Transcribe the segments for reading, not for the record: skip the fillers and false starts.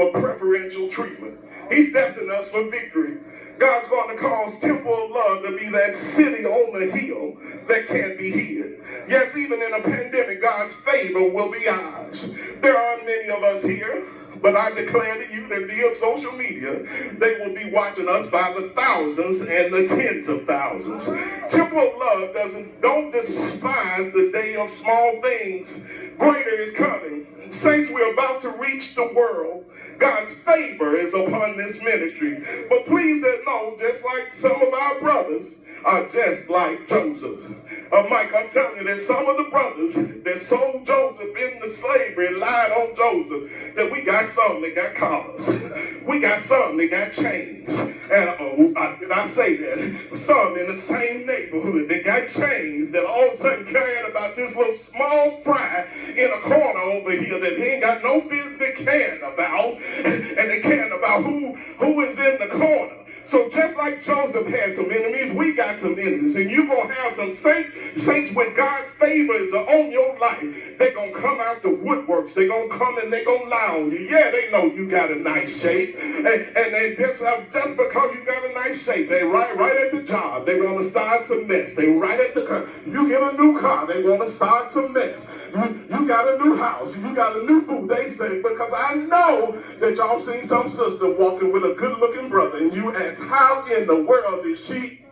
for preferential treatment. He's destined us for victory. God's going to cause Temple of Love to be that city on the hill that can't be hid. Yes, even in a pandemic, God's favor will be ours. There aren't many of us here, but I declare to you that via social media, they will be watching us by the thousands and the tens of thousands. Temple of Love don't despise the day of small things. Greater is coming. Saints, we're about to reach the world. God's favor is upon this ministry. But please know, just like some of our brothers are just like Joseph. Mike, I'm telling you, there's some of the brothers that sold Joseph into slavery and lied on Joseph, that we got some that got collars. We got some that got chains. And did I say that? Some in the same neighborhood that got chains that all of a sudden caring about this little small fry in a corner over here that he ain't got no business caring about. And they caring about who is in the corner. So just like Joseph had some enemies, we got some enemies. And you're going to have some saints when God's favor is on your life. They're going to come out the woodworks. They're going to come and they're going to lie on you. Yeah, they know you got a nice shape. And they just because you got a nice shape, they right at the job, they want to start some mess. They right at the car. You get a new car, they want to start some mess. You got a new house. You got a new boo. They say, because I know that y'all seen some sister walking with a good-looking brother, and you ask, how in the world is she?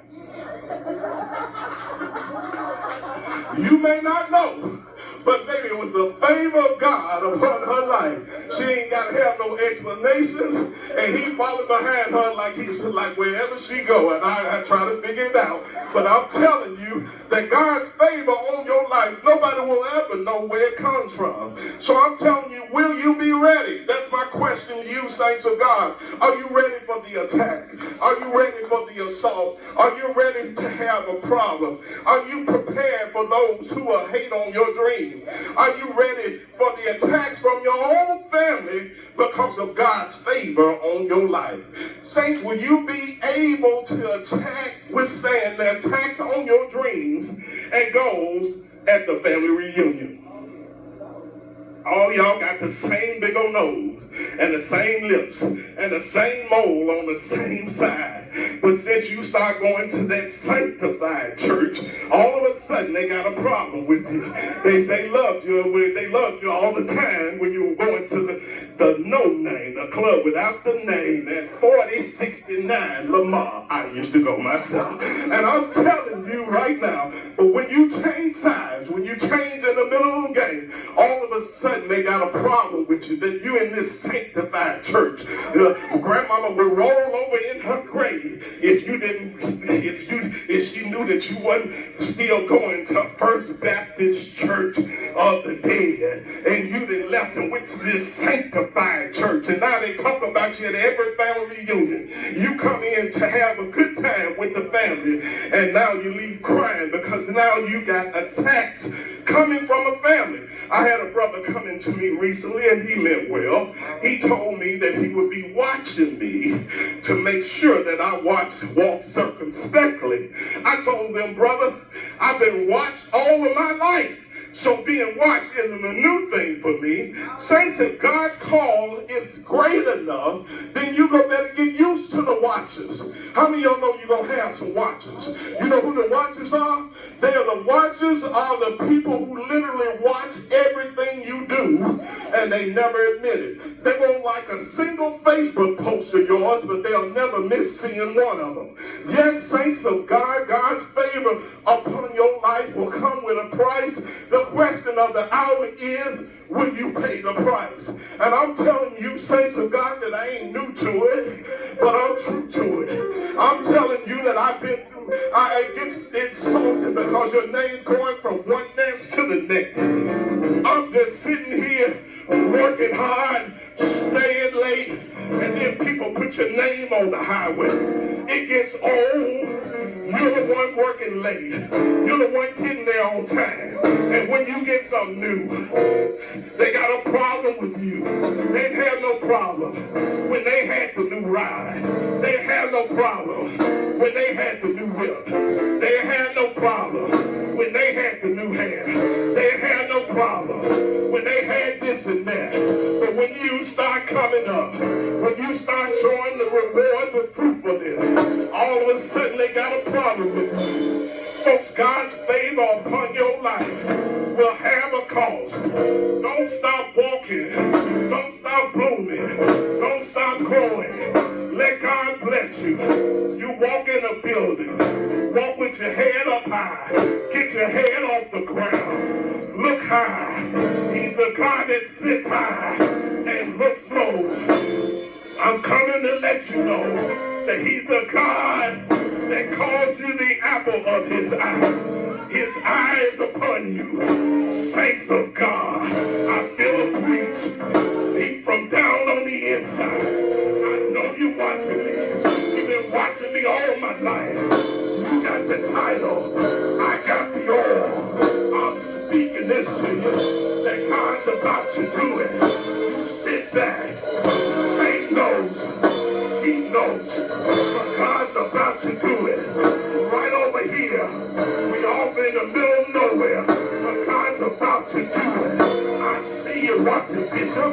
You may not know, but maybe it was the favor of God upon her life. She ain't got to have no explanations, and he followed behind her like wherever she go, and I try to figure it out. But I'm telling you that God's favor on your life, nobody will ever know where it comes from. So I'm telling you, will you be ready? That's my question to you, saints of God. Are you ready for the attack? Are you ready for the assault? Are you ready to have a problem? Are you prepared for those who will hate on your dream? Are you ready for the attacks from your own family because of God's favor on your life? Saints, will you be able to withstand the attacks on your dreams and goals at the family reunion? All y'all got the same big old nose and the same lips and the same mole on the same side. But since you start going to that sanctified church, all of a sudden they got a problem with you. They say loved you all the time when you were going to the no name, the club without the name, at 4069 Lamar. I used to go myself. And I'm telling you right now, but when you change sides, when you change in the middle of the game, all of a sudden they got a problem with you, that you in this sanctified church. Grandmama would roll over in her grave if she knew that you wasn't still going to First Baptist Church of the Dead, and you done left and went to this sanctified church, and now they talk about you at every family reunion. You come in to have a good time with the family, and now you leave crying because now you got attacks coming from a family. I had a brother come into me recently, and he meant well. He told me that he would be watching me to make sure that I walk circumspectly. I told them, brother, I've been watched all of my life. So being watched isn't a new thing for me. Saints, if God's call is great enough, then you better get used to the watchers. How many of y'all know you're going to have some watchers? You know who the watchers are? The watchers are the people who literally watch everything you do, and they never admit it. They won't like a single Facebook post of yours, but they'll never miss seeing one of them. Yes, saints of God, God's favor upon your life will come with a price. The question of the hour is, will you pay the price? And I'm telling you, saints of God, that I ain't new to it, but I'm true to it. I'm telling you that I've been through. I get insulted because your name's going from one nest to the next. I'm just sitting here working hard, staying late, and then people put your name on the highway. It gets old. You're the one working late. You're the one getting there on time. And when you get something new, they got a problem with you. They had no problem when they had the new ride. They had no problem when they had the new whip. They had no problem when they had the new hair. They had no problem when they had this and that. But when you start coming up. When you start showing the rewards of fruitfulness, all of a sudden they got a problem with you. Folks, God's favor upon your life will have a cost. Don't stop walking. Don't stop blooming. Don't stop growing. Let God bless you. You walk in a building. Walk with your head up high. Get your head off the ground. Look high. He's a God that sits high and looks low. I'm coming to let you know that he's the God that called you the apple of his eye. His eye is upon you. Saints of God, I feel a preach deep from down on the inside. I know you watching me. You've been watching me all my life. You got the title. I got the oil. I'm speaking this to you that God's about to do it. You sit back. Faith knows. He knows. But God's about to do it. Right over here. We all in the middle of nowhere. But God's about to do it. I see you watching, Bishop.